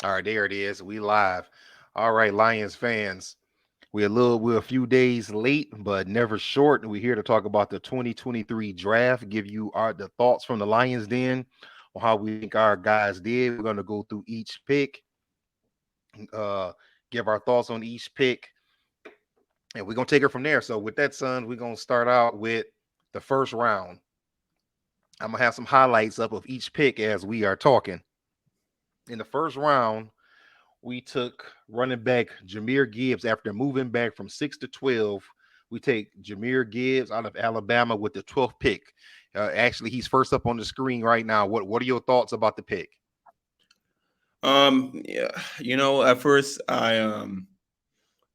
All right, there it is. We live. All right, Lions fans. We're a few days late, but never short. We're here to talk about the 2023 draft, give you the thoughts from the Lions Den on how we think our guys did. We're gonna go through each pick, uh, give our thoughts on each pick, and we're gonna take it from there. So with that, son, we're gonna start out with the first round. I'm gonna have some highlights up of each pick as we are talking. In the first round, we took running back Jameer Gibbs after moving back from 6 to 12. We take Jameer Gibbs out of Alabama with the 12th pick. Actually, he's first up on the screen right now. What are your thoughts about the pick? Yeah, at first I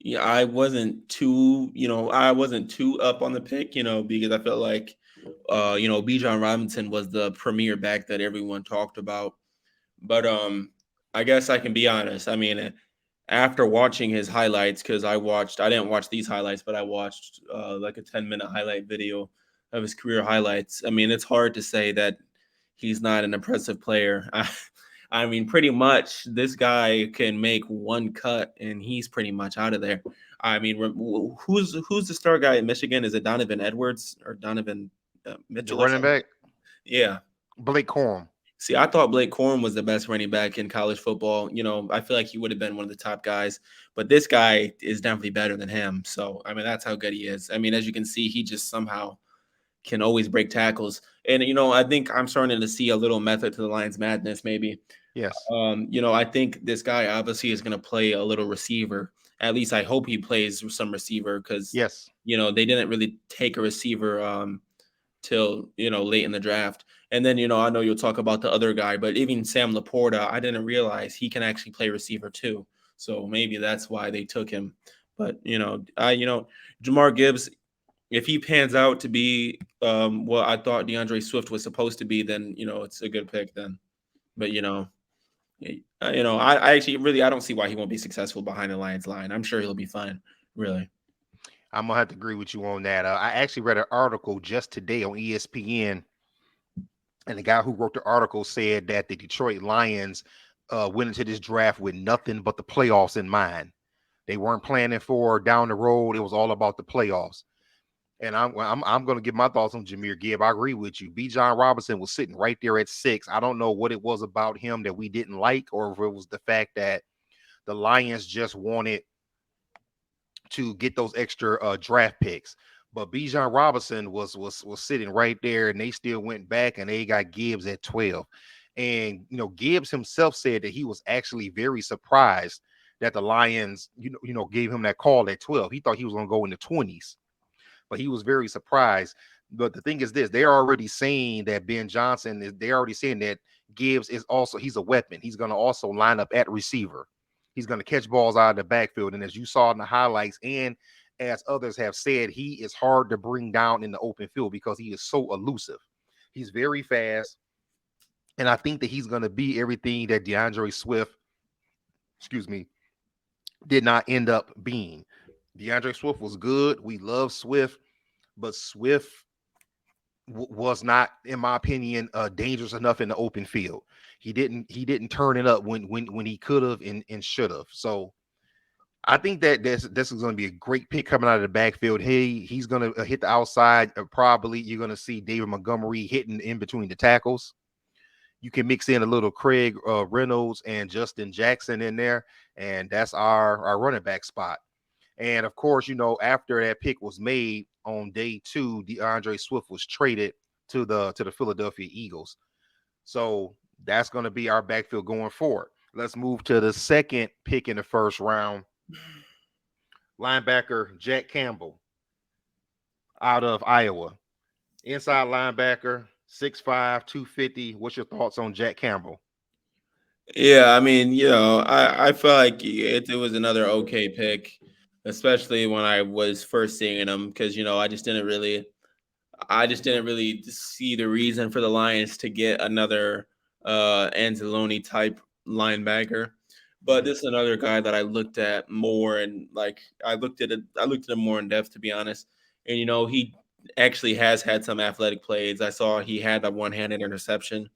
wasn't too, I wasn't too up on the pick, because I felt like Bijan Robinson was the premier back that everyone talked about. But I guess I can be honest. I mean, after watching his highlights, because I didn't watch these highlights, but I watched like a 10-minute highlight video of his career highlights. I mean, it's hard to say that he's not an impressive player. I mean, pretty much this guy can make one cut and he's pretty much out of there. I mean, who's the star guy at Michigan? Is it Donovan Edwards or Donovan The Mitchell or running something? back, Yeah. Blake Corum. See, I thought Blake Corum was the best running back in college football. I feel like he would have been one of the top guys, but this guy is definitely better than him. So, I mean, that's how good he is. I mean, as you can see, he just somehow can always break tackles. And, I think I'm starting to see a little method to the Lions madness, maybe. Yes, I think this guy obviously is going to play a little receiver. At least I hope he plays some receiver because, yes. they didn't really take a receiver till late in the draft. And then I know you'll talk about the other guy, but even Sam Laporta, I didn't realize he can actually play receiver too. So maybe that's why they took him. But Jamar Gibbs, if he pans out to be what I thought DeAndre Swift was supposed to be, then it's a good pick then. But I actually really I don't see why he won't be successful behind the Lions line. I'm sure he'll be fine. Really. I'm gonna have to agree with you on that. I actually read an article just today on ESPN, and the guy who wrote the article said that the Detroit Lions went into this draft with nothing but the playoffs in mind. They weren't planning for down the road. It was all about the playoffs. And I'm going to give my thoughts on Jameer Gibb. I agree with you. B. John Robinson was sitting right there at 6. I don't know what it was about him that we didn't like, or if it was the fact that the Lions just wanted to get those extra draft picks. But Bijan Robinson was sitting right there, and they still went back and they got Gibbs at 12. And Gibbs himself said that he was actually very surprised that the Lions, gave him that call at 12. He thought he was going to go in the 20s, but he was very surprised. But the thing is this, they're already saying that Ben Johnson is they're already saying that Gibbs is also he's a weapon. He's going to also line up at receiver. He's going to catch balls out of the backfield. And as you saw in the highlights, and as others have said, he is hard to bring down in the open field because he is so elusive. He's very fast. And I think that he's going to be everything that DeAndre Swift, excuse me, did not end up being. DeAndre Swift was good. We love Swift, but Swift was not, in my opinion, dangerous enough in the open field. He didn't turn it up when he could have and should have. So I think that this is going to be a great pick coming out of the backfield. He's going to hit the outside. Probably you're going to see David Montgomery hitting in between the tackles. You can mix in a little Craig Reynolds and Justin Jackson in there, and that's our running back spot. And of course, after that pick was made on day 2, DeAndre Swift was traded to the Philadelphia Eagles. So that's going to be our backfield going forward. Let's move to the second pick in the first round. Linebacker Jack Campbell out of Iowa. Inside linebacker, 6'5", 250. What's your thoughts on Jack Campbell? Yeah, I mean, I felt like it was another okay pick, especially when I was first seeing him, because I just didn't really see the reason for the Lions to get another Anzalone type linebacker. But Mhm. this is another guy that I looked at more, and like I looked at him more in depth, to be honest. And he actually has had some athletic plays. I saw he had a one-handed interception,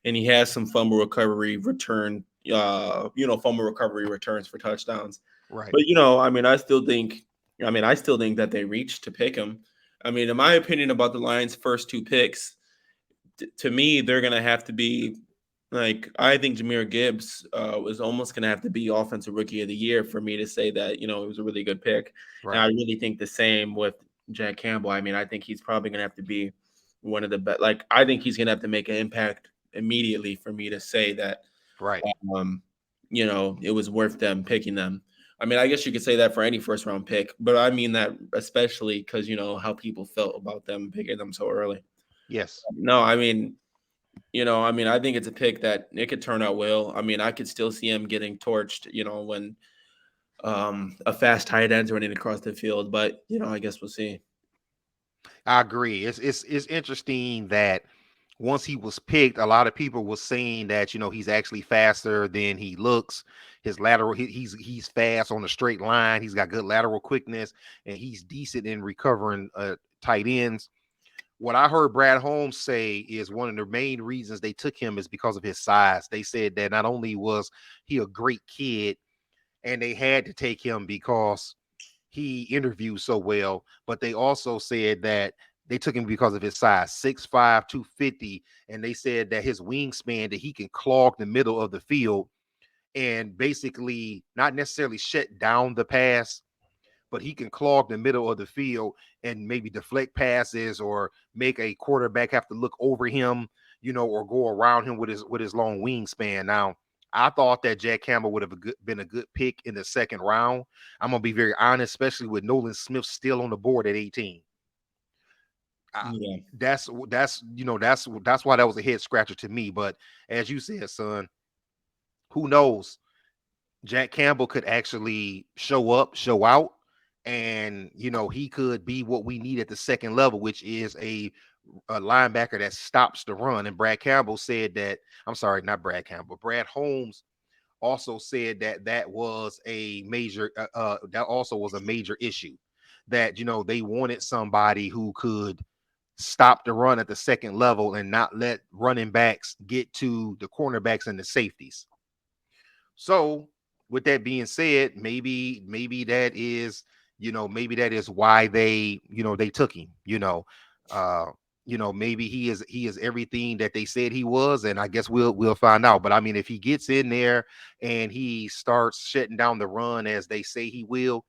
and he has some fumble recovery return, fumble recovery returns for touchdowns. Right. But I mean, I still think that they reached to pick him. I mean, in my opinion about the Lions' first two picks, to me, they're gonna have to be like I think Jameer Gibbs was almost gonna have to be offensive rookie of the year for me to say that it was a really good pick, and I Right. really think the same with Jack Campbell. I mean, I think he's probably gonna have to be one of the best. Like I think he's gonna have to make an impact immediately for me to say that Right. um, it was worth them picking them. I mean, I guess you could say that for any first round pick, but I mean that especially because how people felt about them picking them so early. Yes. No, I mean, I think it's a pick that it could turn out well. I mean, I could still see him getting torched, when a fast tight end's running across the field, but I guess we'll see. I agree. It's interesting that once he was picked, a lot of people were saying that he's actually faster than he looks. His lateral, he's fast on a straight line. He's got good lateral quickness, and he's decent in recovering tight ends. What I heard Brad Holmes say is one of the main reasons they took him is because of his size. They said that not only was he a great kid, and they had to take him because he interviewed so well, but they also said that they took him because of his size, 6'5", 250, and they said that his wingspan, that he can clog the middle of the field and basically not necessarily shut down the pass, but he can clog the middle of the field and maybe deflect passes or make a quarterback have to look over him, or go around him with his long wingspan. Now, I thought that Jack Campbell would have been a good pick in the second round. I'm gonna be very honest, especially with Nolan Smith still on the board at 18. I, Yeah. that's why that was a head scratcher to me. But as you said, son, who knows? Jack Campbell could actually show up, show out, and he could be what we need at the second level, which is a linebacker that stops the run. And Brad Campbell said that. I'm sorry, not Brad Campbell. Brad Holmes also said that that also was a major issue. That they wanted somebody who could stop the run at the second level and not let running backs get to the cornerbacks and the safeties. So, with that being said, maybe that is, maybe that is why they took him. Uh, maybe he is everything that they said he was, and I guess we'll find out. But I mean, if he gets in there and he starts shutting down the run as they say he will,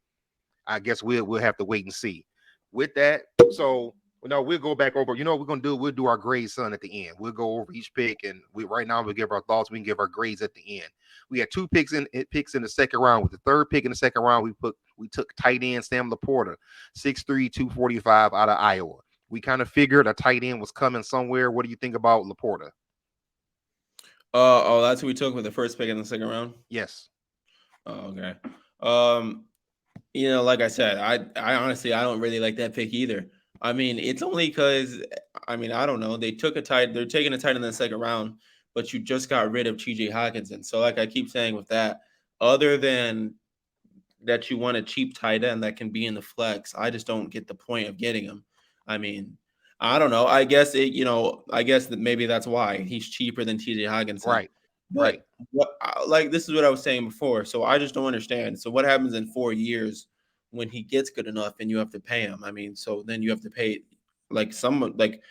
I guess we'll have to wait and see. With that, so no, we'll go back over. You know what we're gonna do? We'll do our grades, son, at the end. We'll go over each pick, and we right now we'll give our thoughts. We can give our grades at the end. We had two picks in the second round. With the third pick in the second round, we took tight end Sam Laporta, 6'3", 245 out of Iowa. We kind of figured a tight end was coming somewhere. What do you think about Laporta? Oh, that's who we took with the first pick in the second round. Yes. Oh, okay. Um, like I said, I honestly I don't really like that pick either. I mean, it's only because I mean I don't know. They're taking a tight in the second round, but you just got rid of T.J. Hawkinson. So like I keep saying with that, other than that, you want a cheap tight end that can be in the flex. I just don't get the point of getting him. I mean, I don't know. I guess I guess that maybe that's why he's cheaper than T.J. Hawkinson. Right. Right. But like this is what I was saying before. So I just don't understand. So what happens in 4 years when he gets good enough and you have to pay him? I mean, so then you have to pay like someone like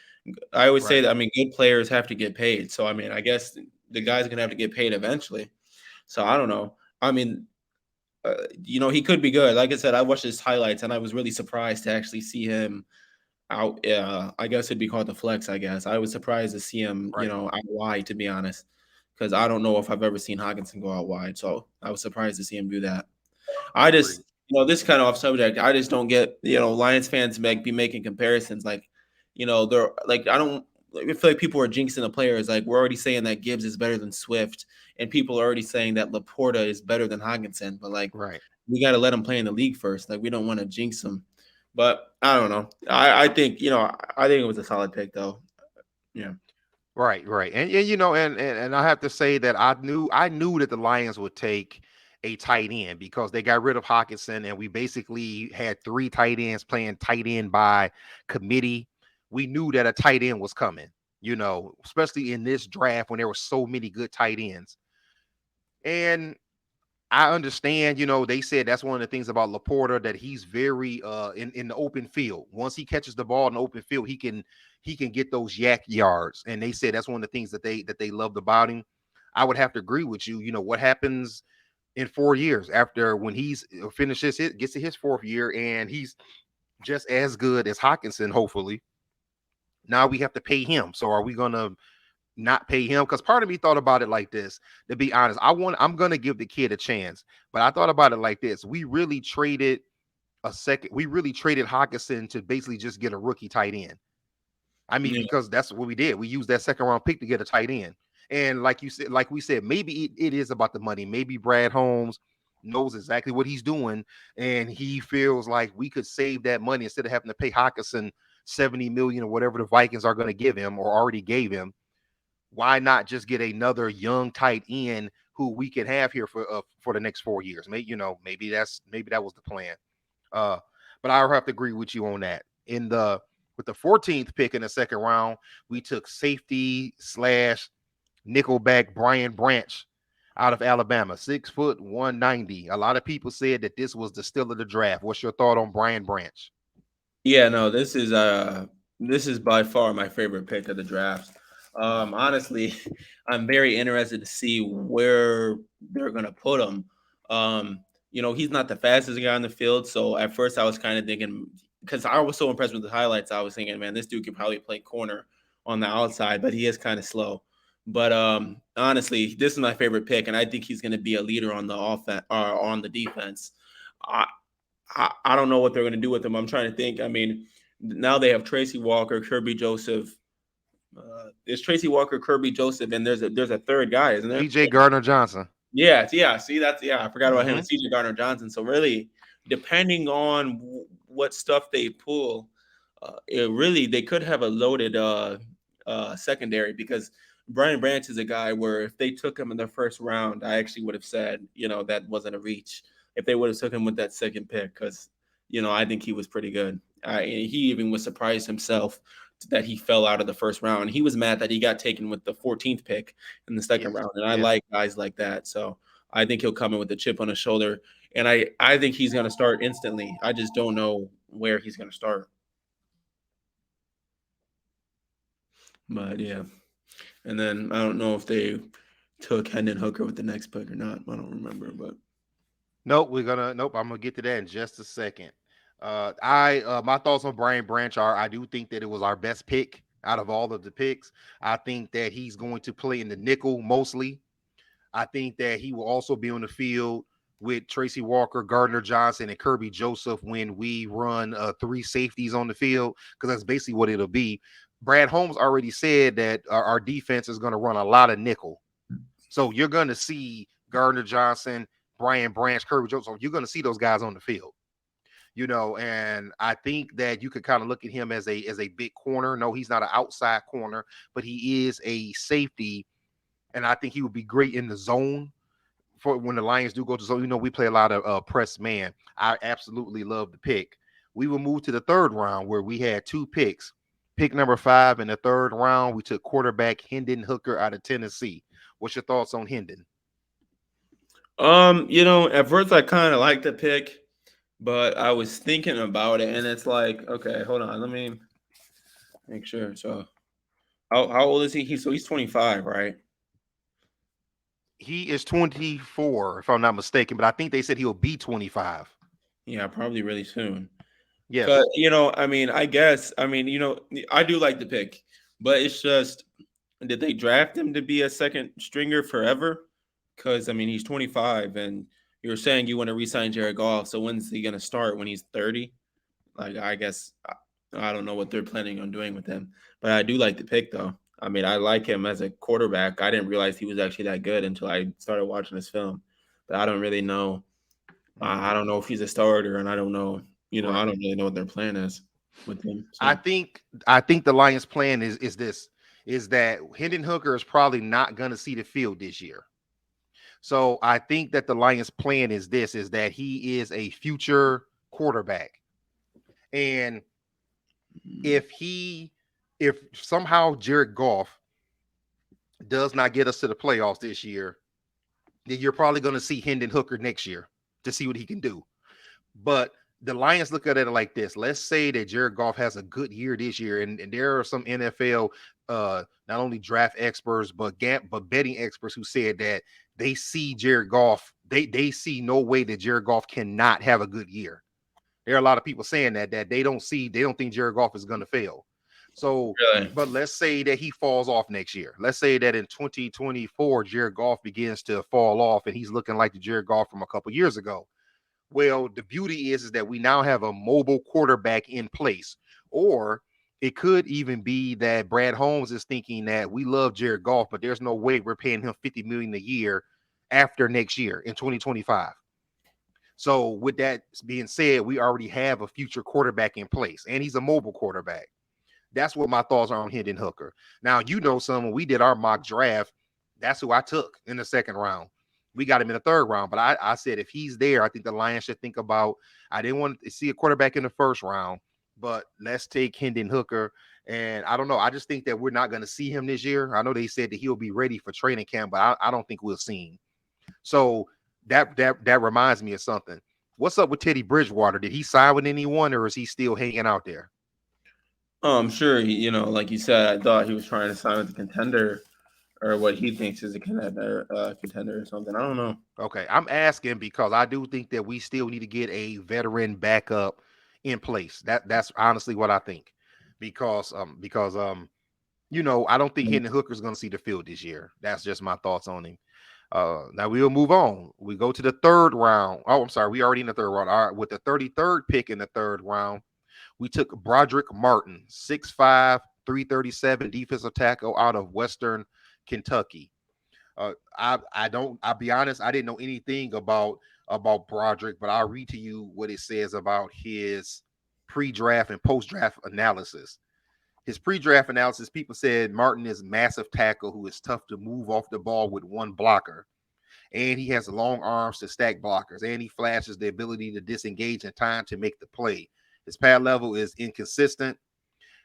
I always say Right. that. I mean, good players have to get paid. So I mean, I guess the guy's gonna have to get paid eventually. So I don't know. I mean, he could be good. Like I said, I watched his highlights and I was really surprised to actually see him out. I guess it'd be called the flex. I guess I was surprised to see him, Right. out wide. To be honest, because I don't know if I've ever seen Hawkinson go out wide. So I was surprised to see him do that. I just, Agreed. this kind of off subject. I just don't get, Lions fans be making comparisons like, they're like I don't. I feel like people are jinxing the players. Like we're already saying that Gibbs is better than Swift, and people are already saying that Laporta is better than Hawkinson. But like Right. we got to let him play in the league first. Like we don't want to jinx him. But I don't know. I think I think it was a solid pick though. Yeah. Right, right. And and I have to say that I knew that the Lions would take a tight end because they got rid of Hawkinson and we basically had three tight ends playing tight end by committee. We knew that a tight end was coming, especially in this draft when there were so many good tight ends. And I understand, they said that's one of the things about Laporta, that he's very in the open field. Once he catches the ball in the open field, he can get those yak yards. And they said that's one of the things that they loved about him. I would have to agree with you. What happens in 4 years after when he's finishes it, gets to his fourth year, and he's just as good as Hawkinson, hopefully. Now we have to pay him. So are we gonna not pay him? Because part of me thought about it like this. To be honest, I'm gonna give the kid a chance, but I thought about it like this. We really traded Hawkinson to basically just get a rookie tight end. I mean, Yeah, because that's what we did. We used that second round pick to get a tight end. And like you said, like we said, maybe it is about the money. Maybe Brad Holmes knows exactly what he's doing, and he feels like we could save that money instead of having to pay Hawkinson 70 million or whatever the Vikings are going to give him or already gave him. Why not just get another young tight end who we can have here for the next 4 years? Maybe that was the plan. Uh, but I have to agree with you on that. With the 14th pick in the second round, we took safety slash nickelback Brian Branch out of Alabama, 6 foot 190. A lot of people said that this was the steal of the draft. What's your thought on Brian Branch? yeah, no, this is by far my favorite pick of the draft. Honestly, I'm very interested to see where they're gonna put him. He's not the fastest guy on the field, so at first I was kind of thinking, because I was so impressed with the highlights, I was thinking, man, this dude could probably play corner on the outside, but he is kind of slow. But honestly, this is my favorite pick, and I think he's gonna be a leader on the offense or on the defense. I don't know what they're going to do with him. I'm trying to think. I mean, now they have Tracy Walker, Kirby Joseph. There's Tracy Walker, Kirby Joseph, and there's a third guy, isn't there? CJ Gardner Johnson. Yeah, yeah. See, I forgot about him Hmm. and CJ Gardner Johnson. So really, depending on what stuff they pull, it really they could have a loaded secondary because Brian Branch is a guy where if they took him in the first round, I actually would have said that wasn't a reach if they would have took him with that second pick because I think he was pretty good. He even was surprised himself that he fell out of the first round. He was mad that he got taken with the 14th pick in the second Yes. round. And I Yeah. like guys like that. So I think he'll come in with a chip on his shoulder. And I think he's going to start instantly. I just don't know where he's going to start. But yeah. And then I don't know if they took Hendon Hooker with the next pick or not. I don't remember. But Nope, I'm gonna get to that in just a second. I My thoughts on Brian Branch are I do think that it was our best pick out of all of the picks. I think that he's going to play in the nickel mostly. I think that he will also be on the field with Tracy Walker, Gardner Johnson, and Kirby Joseph when we run three safeties on the field, because that's basically what it'll be. Brad Holmes already said that our defense is going to run a lot of nickel. So you're going to see Gardner Johnson, Brian Branch, Kirby Joseph. You're going to see those guys on the field. And I think that you could kind of look at him as a big corner. No, he's not an outside corner, but he is a safety, and I think he would be great in the zone for when the Lions do go to zone. We play a lot of press man. I absolutely love the pick. We will move to the third round where we had two picks. Pick number 5 in the third round, we took quarterback Hendon Hooker out of Tennessee. What's your thoughts on Hendon? at first I kind of liked the pick, but I was thinking about it, and it's like, okay, hold on, let me make sure. So, how old is he? He's 25, right? He is 24, if I'm not mistaken, but I think they said he'll be 25. Yeah, probably really soon. Cause Yes. I mean, I guess, I mean, I do like the pick, but it's just, did they draft him to be a second stringer forever? Because I mean, he's 25, and you're saying you want to re-sign Jared Goff. So when's he gonna start? When he's 30? Like, I guess I don't know what they're planning on doing with him, but I do like the pick though. I mean, I like him as a quarterback. I didn't realize he was actually that good until I started watching this film. But I don't really know. I Hmm. don't know if he's a starter, and I don't know. I Right. don't really know what their plan is with him. I So, think I think the Lions' plan is that Hendon Hooker is probably not going to see the field this year. So I think that the Lions' plan is that he is a future quarterback, and mm, if he if somehow Jared Goff does not get us to the playoffs this year, then you're probably going to see Hendon Hooker next year to see what he can do. But the Lions look at it like this. Let's say that Jared Goff has a good year this year, and there are some NFL not only draft experts but betting experts who said that they see Jared Goff, they see no way that Jared Goff cannot have a good year. There are a lot of people saying that they don't think Jared Goff is going to fail. So, Really? but let's say that he falls off next year. Let's say that in 2024, Jared Goff begins to fall off and he's looking like the Jared Goff from a couple years ago. Well, the beauty is that we now have a mobile quarterback in place. Or it could even be that Brad Holmes is thinking that we love Jared Goff, but there's no way we're paying him 50 million a year after next year in 2025. So, with that being said, we already have a future quarterback in place, and he's a mobile quarterback. That's what my thoughts are on Hendon Hooker. Now, you know, when we did our mock draft, that's who I took in the second round. We got him in the third round, but I said if he's there, I think the Lions should think about. I didn't want to see a quarterback in the first round, but let's take Hendon Hooker. And I don't know. I just think that we're not going to see him this year. I know they said that he'll be ready for training camp, but I don't think we'll see him. So that reminds me of something. What's up with Teddy Bridgewater? Did he sign with anyone, or is he still hanging out there? Sure. Like you said, I thought he was trying to sign with the contender, or what he thinks is a contender or something. I don't know. Okay, I'm asking because I do think that we still need to get a veteran backup in place. That's honestly what I think, because you know, I don't think Hendon Hooker's going to see the field this year. That's just my thoughts on him. Now we'll move on. We go to the third round. Oh, I'm sorry, we already in the third round. All right, with the 33rd pick in the third round, we took Broderick Martin, 6'5", 337 defensive tackle out of Western Kentucky. I'll be honest, I didn't know anything about Broderick, but I'll read to you what it says about his pre-draft and post-draft analysis. His pre-draft analysis, people said Martin is a massive tackle who is tough to move off the ball with one blocker. And he has long arms to stack blockers, and he flashes the ability to disengage in time to make the play. His pad level is inconsistent,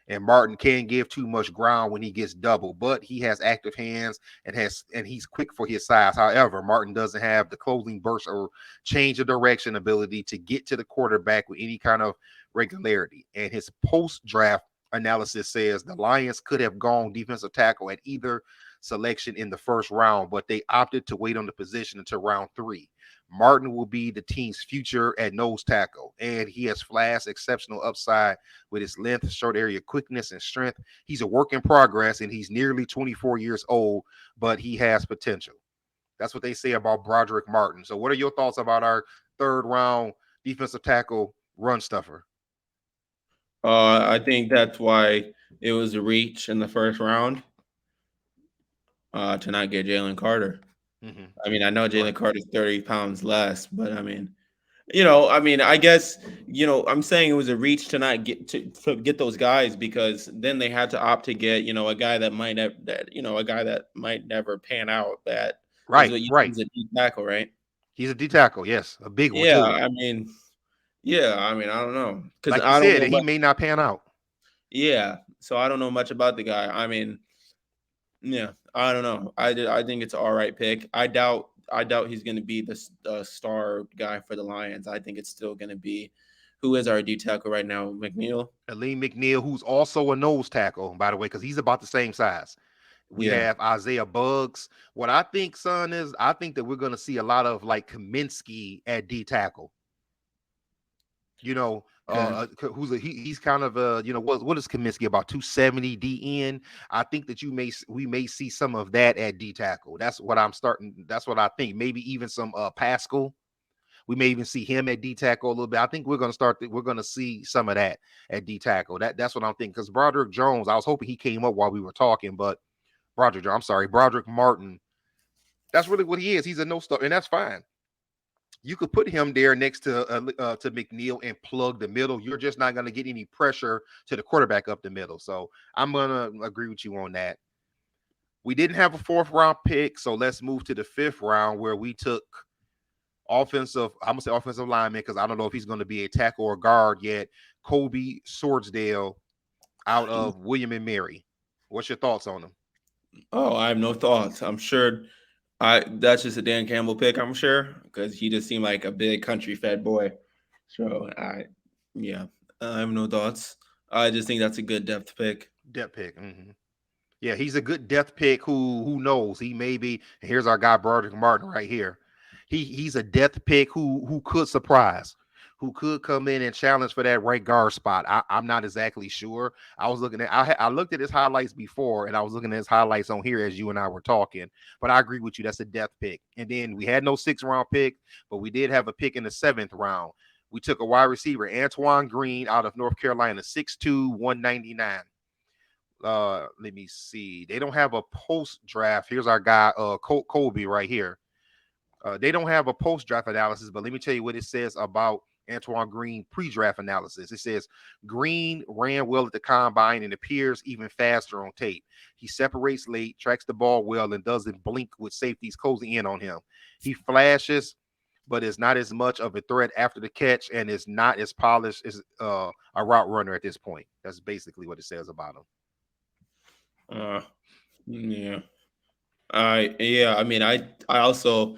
and Martin can give too much ground when he gets double, but he has active hands and he's quick for his size. However, Martin doesn't have the closing burst or change of direction ability to get to the quarterback with any kind of regularity. And his post-draft analysis says the Lions could have gone defensive tackle at either selection in the first round, but they opted to wait on the position until round 3. Martin will be the team's future at nose tackle, and he has flashed exceptional upside with his length, short area quickness, and strength. He's a work in progress, and he's nearly 24 years old, but he has potential. That's what they say about Broderick Martin. So, what are your thoughts about our third round defensive tackle run stuffer? I think that's why it was a reach in the first round to not get Jalen Carter. Mm-hmm. I mean, I know Jalen Right. Carter's 30 pounds less, but I guess, I'm saying it was a reach to not to get those guys, because then they had to opt to get, a guy that might have that, a guy that might never pan out. That is Right. what you Right. think is a deep tackle, right? He's a D tackle. Yes. A big one, Yeah, too. I don't know, because Like you I don't said, know that he much. may not pan out. Yeah, so I don't know much about the guy. I mean, yeah, I don't know. I think it's an all right pick. I doubt he's going to be the star guy for the Lions. I think it's still going to be, who is our D tackle right now, McNeil. Aleem McNeil, who's also a nose tackle, by the way, because he's about the same size. We Yeah. have Isaiah Buggs. What I think, son, is I think that we're going to see a lot of like Kaminsky at D tackle. You know, Okay. he's kind of what is Kaminsky, about 270 DN. I think that we may see some of that at D tackle. That's what I'm starting. That's what I think. Maybe even some Pascal. We may even see him at D tackle a little bit. I think we're going to see some of that at D tackle. That's what I'm thinking. Because Broderick Jones, I was hoping he came up while we were talking, but Broderick Martin. That's really what he is. He's a no stuff, and that's fine. You could put him there next to McNeil and plug the middle. You're just not going to get any pressure to the quarterback up the middle. So I'm going to agree with you on that. We didn't have a fourth round pick, so let's move to the fifth round where we took offensive. I'm gonna say offensive lineman because I don't know if he's going to be a tackle or guard yet. Kobe Swordsdale out of William and Mary. What's your thoughts on him? Oh, I have no thoughts. I'm sure. I That's just a Dan Campbell pick, I'm sure, because he just seemed like a big country fed boy. So yeah, I have no thoughts. I just think that's a good depth pick. Depth pick. Yeah, he's a good depth pick. Who knows? He may be. Here's our guy Broderick Martin right here. He's a depth pick who could surprise, who could come in and challenge for that right guard spot. I'm not exactly sure. I was looking at I looked at his highlights before, and I was looking at his highlights on here as you and I were talking. But I agree with you. That's a depth pick. And then we had no 6th round pick, but we did have a pick in the 7th round. We took a wide receiver, Antoine Green, out of North Carolina, 6'2", 199. Let me see. They don't have a post draft. Here's our guy, Colby, right here. They don't have a post draft analysis, but let me tell you what it says about Antoine Green pre draft analysis. It says Green ran well at the combine and appears even faster on tape. He separates late, tracks the ball well, and doesn't blink with safeties closing in on him. He flashes, but is not as much of a threat after the catch and is not as polished as a route runner at this point. That's basically what it says about him. Uh, yeah, yeah. I mean, I also,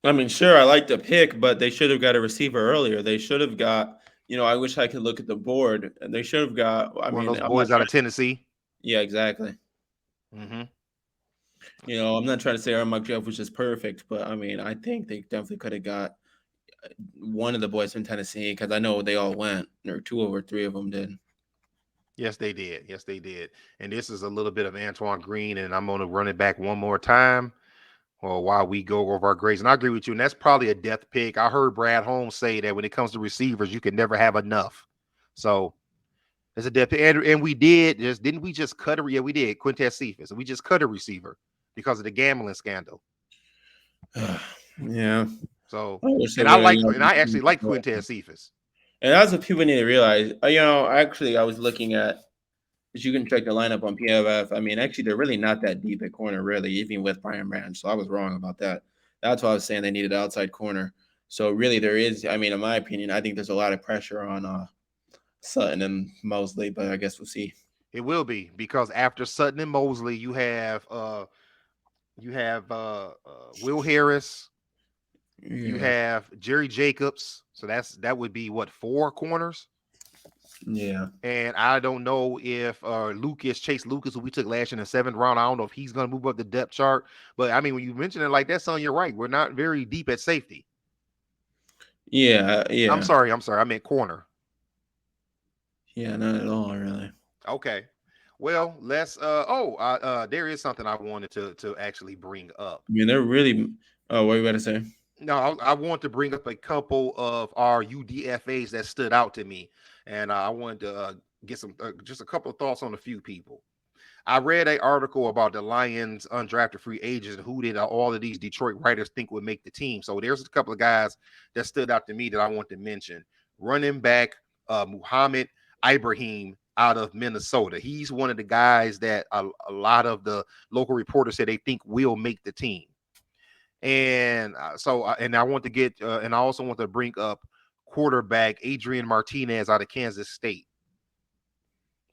I mean, sure, I like the pick, but they should have got a receiver earlier. They should have got, I wish I could look at the board. And they should have got. I One of mean, those I'm not boys out trying. of Tennessee. Yeah, exactly. Hmm. I'm not trying to say Aaron McJeff was just perfect, but I mean, I think they definitely could have got one of the boys from Tennessee because I know they all went, or two or three of them did. Yes, they did. Yes, they did. And this is a little bit of Antoine Green, and I'm going to run it back one more time while we go over our grades. And I agree with you. And that's probably a depth pick. I heard Brad Holmes say that when it comes to receivers, you can never have enough. So it's a depth pick. And we did just didn't we just cut a yeah, we did Quintez Cephas. We just cut a receiver because of the gambling scandal. Yeah, So I wish they and I would like and I have. actually like Quintez Cephas. And that's what people need to realize. Actually, I was looking at, because you can check the lineup on PFF. I mean, actually, they're really not that deep at corner, really, even with Brian Branch. So I was wrong about that. That's why I was saying they needed outside corner. So really, there is. I mean, in my opinion, I think there's a lot of pressure on Sutton and Mosley, but I guess we'll see. It will be because after Sutton and Mosley, you have Will Harris, you Yeah, have Jerry Jacobs. So that would be what, 4 corners? yeah. And I don't know if Chase Lucas, who we took last year in the 7th round, I don't know if he's going to move up the depth chart. But I mean, when you mention it like that, son, you're right. We're not very deep at safety. Yeah, I'm yeah, sorry. I'm sorry. I meant corner. yeah. Not at all, really. Okay. Well, let's. There is something I wanted to actually bring up. I mean, they're really. Oh, what you got to say? No, I want to bring up a couple of our UDFA's that stood out to me, and I wanted to get some just a couple of thoughts on a few people. I read an article about the Lions undrafted free agents and who did all of these Detroit writers think would make the team. So there's a couple of guys that stood out to me that I want to mention. Running back Muhammad Ibrahim out of Minnesota. He's one of the guys that a lot of the local reporters said they think will make the team. And and I want to get, and I also want to bring up quarterback Adrian Martinez out of Kansas State.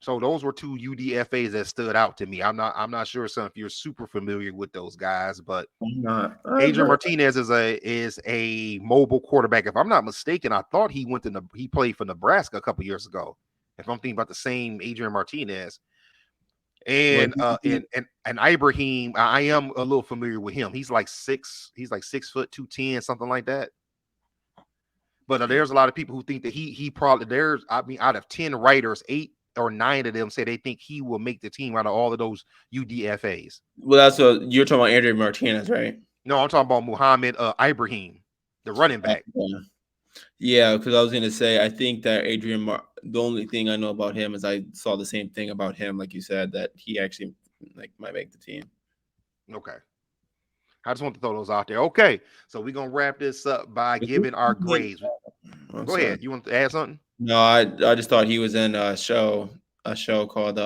So those were two UDFA's that stood out to me. I'm not sure, son, if you're super familiar with those guys, but I'm not. Adrian Martinez is a mobile quarterback. If I'm not mistaken, I thought he played for Nebraska a couple years ago. If I'm thinking about the same Adrian Martinez. What? And Ibrahim, I am a little familiar with him. He's like 6 foot 210, something like that. But there's a lot of people who think that he probably out of 10 writers, 8 or 9 of them say they think he will make the team out of all of those UDFA's. Well, that's what you're talking about, Andrew Martinez, right? No, I'm talking about Muhammad Ibrahim, the running back. Yeah. Yeah, because I was gonna say I think that the only thing I know about him is I saw the same thing about him, like you said, that he actually like might make the team. Okay. I just want to throw those out there. Okay. So we're gonna wrap this up by giving our grades. I'm Go sorry. ahead. You want to add something? No, I just thought he was in a show called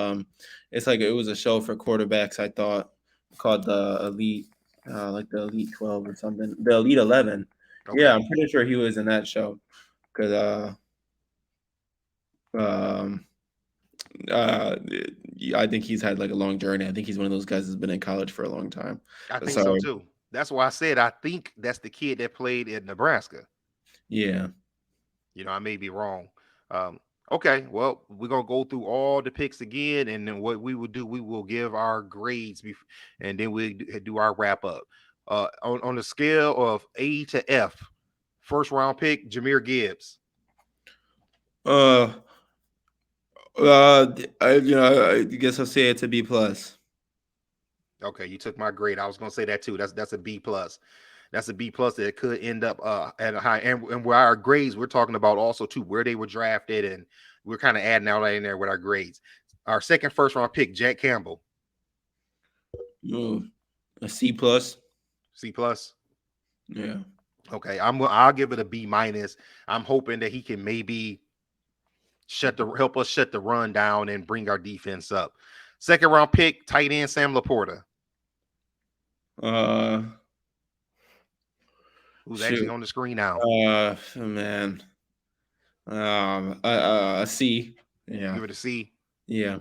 it's like it was a show for quarterbacks. I thought called the Elite, like the Elite 12 or something, the Elite 11. Yeah, Okay. I'm pretty sure he was in that show because um uh I think he's had like a long journey. I think he's one of those guys that's been in college for a long time. I think so So too. That's why I said I think that's the kid that played in Nebraska. Yeah. I may be wrong. Um, okay, well, we're gonna go through all the picks again, and then what we will do, we will give our grades, and then we do our wrap up. On the scale of A to F, first round pick Jameer Gibbs. Uh, I guess I'll say it's a B plus. Okay, you took my grade. I was gonna say that too. That's a B plus. That's a B plus that could end up at a high. And where our grades, we're talking about also too where they were drafted, and we're kind of adding out in there with our grades. Our second first round pick, Jack Campbell, Oh, a C plus. C plus. Yeah. Okay, I'll give it a B minus. I'm hoping that he can maybe help us shut the run down and bring our defense up. Second round pick, tight end Sam Laporta, Uh, who's actually shoot. on the screen now. Man. A C. Yeah. Give it a C. Yeah.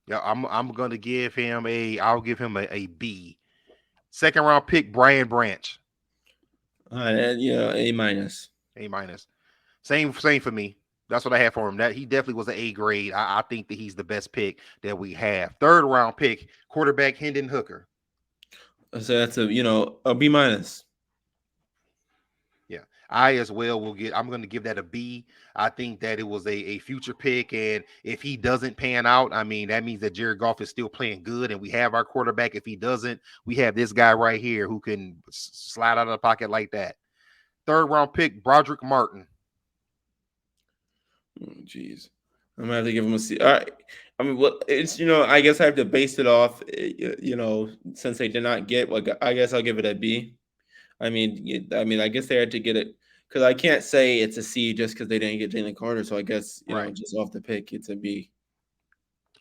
Yeah, I'm gonna give him I'll give him a B. Second round pick, Brian Branch, Yeah. A minus. A minus. Same for me. That's what I have for him. That he definitely was an A grade. I think that he's the best pick that we have. Third round pick, quarterback Hendon Hooker. So that's a B minus. Yeah, I as well will get. I'm going to give that a B. I think that it was a future pick, and if he doesn't pan out, I mean that means that Jared Goff is still playing good, and we have our quarterback. If he doesn't, we have this guy right here who can slide out of the pocket like that. Third round pick, Broderick Martin. Jeez. I'm gonna have to give him a C. All right. I mean, well, it's I guess I have to base it off. Since they did not get, like, I guess I'll give it a B. I guess they had to get it because I can't say it's a C just because they didn't get Jalen Carter. So I guess Right. just off the pick, it's a B.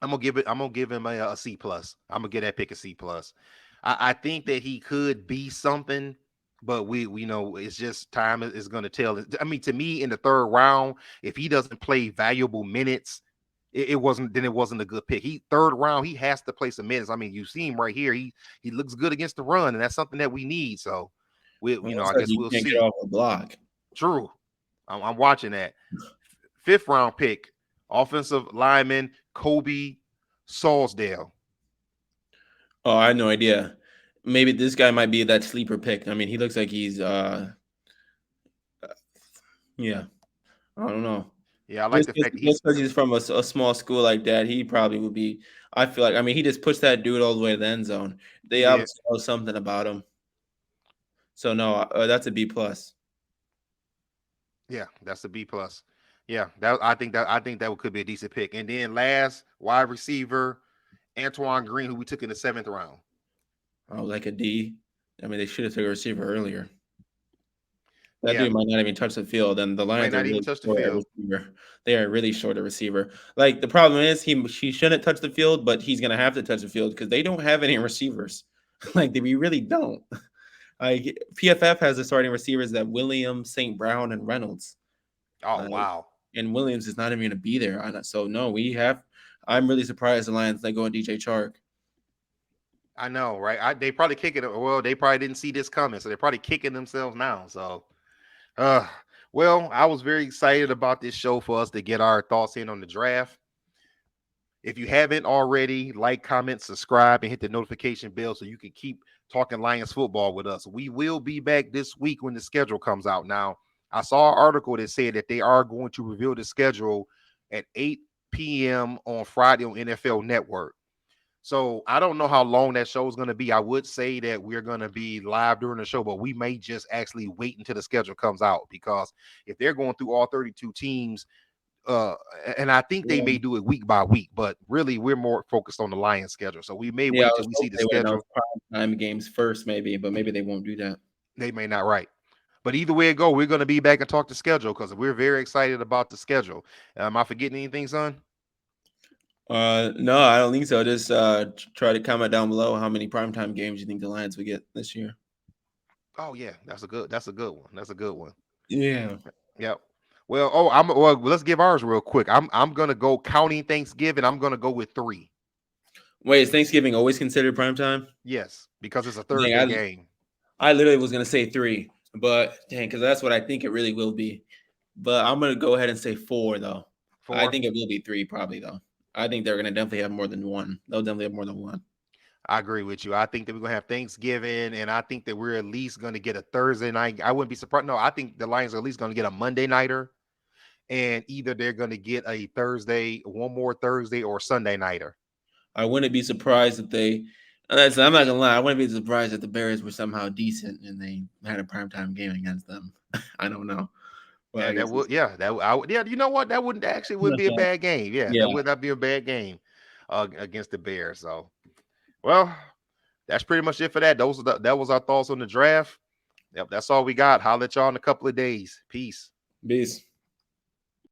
I'm gonna give him a C plus. I'm gonna get that pick a C plus. I think that he could be something, but we know it's just time is gonna tell. I mean, to me, in the third round, if he doesn't play valuable minutes, it wasn't a good pick. He third round, he has to play some minutes. I mean, you see him right here. He looks good against the run, and that's something that we need. So Well, I it's like guess you we'll can't get see. off the block. True. I'm watching that. Fifth round pick, offensive lineman Kobe Salsdale. Oh, I had no idea. Maybe this guy might be that sleeper pick. I mean, he looks like he's yeah. I don't know. Yeah, I like Just the just fact that just he's because he's from a small school like that, he probably would be. I feel like, I mean, he just puts that dude all the way to the end zone. They yeah, obviously know something about him. So no, that's a B plus. yeah, that's a B plus. Yeah, I think that could be a decent pick. And then last wide receiver Antoine Green, who we took in the seventh round. Oh, like a D. I mean, they should have took a receiver earlier. That Yeah, dude might not even touch the field, and the might Lions are not even really touch the short at field. receiver. They are really short at receiver. Like, the problem is he shouldn't touch the field, but he's gonna have to touch the field because they don't have any receivers. Like, we really don't. Like, PFF has the starting receivers that Williams, St. Brown, and Reynolds. Oh Like, wow, and Williams is not even gonna be there. So no, we have. I'm really surprised the Lions let go of DJ Chark. I know, right? They probably kicking it. Well, they probably didn't see this coming, so they're probably kicking themselves now. So, uh, well, I was very excited about this show for us to get our thoughts in on the draft. If you haven't already, like, comment, subscribe, and hit the notification bell so you can keep talking Lions football with us. We will be back this week when the schedule comes out. Now, I saw an article that said that they are going to reveal the schedule at 8 p.m. on Friday on NFL Network. So I don't know how long that show is going to be. I would say that we're going to be live during the show, but we may just actually wait until the schedule comes out because if they're going through all 32 teams, uh and I think they Yeah, may do it week by week, but really we're more focused on the Lions schedule. So we may yeah. I wait till was we see hoping the they would announce schedule. prime time games first, maybe, but maybe they won't do that. They may not, right. But either way it go, we're going to be back and talk the schedule because we're very excited about the schedule. Am I forgetting anything, son? No, I don't think so. Just try to comment down below how many primetime games you think the Lions would get this year. Oh yeah, that's a good one. That's a good one. Yeah. Yep. Well, let's give ours real quick. I'm gonna go counting Thanksgiving. I'm gonna go with 3. Wait, is Thanksgiving always considered primetime? Yes, because it's a Dang, Thursday game. I literally was gonna say 3, but dang, because that's what I think it really will be. But I'm gonna go ahead and say 4 though. I 4. think it will be 3 probably though. I think they're gonna definitely have more than one. They'll definitely have more than one. I agree with you. I think that we're gonna have Thanksgiving, and I think that we're at least gonna get a Thursday night. I wouldn't be surprised. No, I think the Lions are at least gonna get a Monday nighter, and either they're gonna get a Thursday, one more Thursday, or Sunday nighter. I wouldn't be surprised if they. I'm not gonna lie. I wouldn't be surprised if the Bears were somehow decent and they had a primetime game against them. I don't know. Well, I And that guess would, it's yeah, yeah. You know what? That wouldn't actually would be a bad game. Yeah, yeah. that would not be a bad game against the Bears. So, well, that's pretty much it for that. That was our thoughts on the draft. Yep, that's all we got. Holler at y'all in a couple of days. Peace. Peace.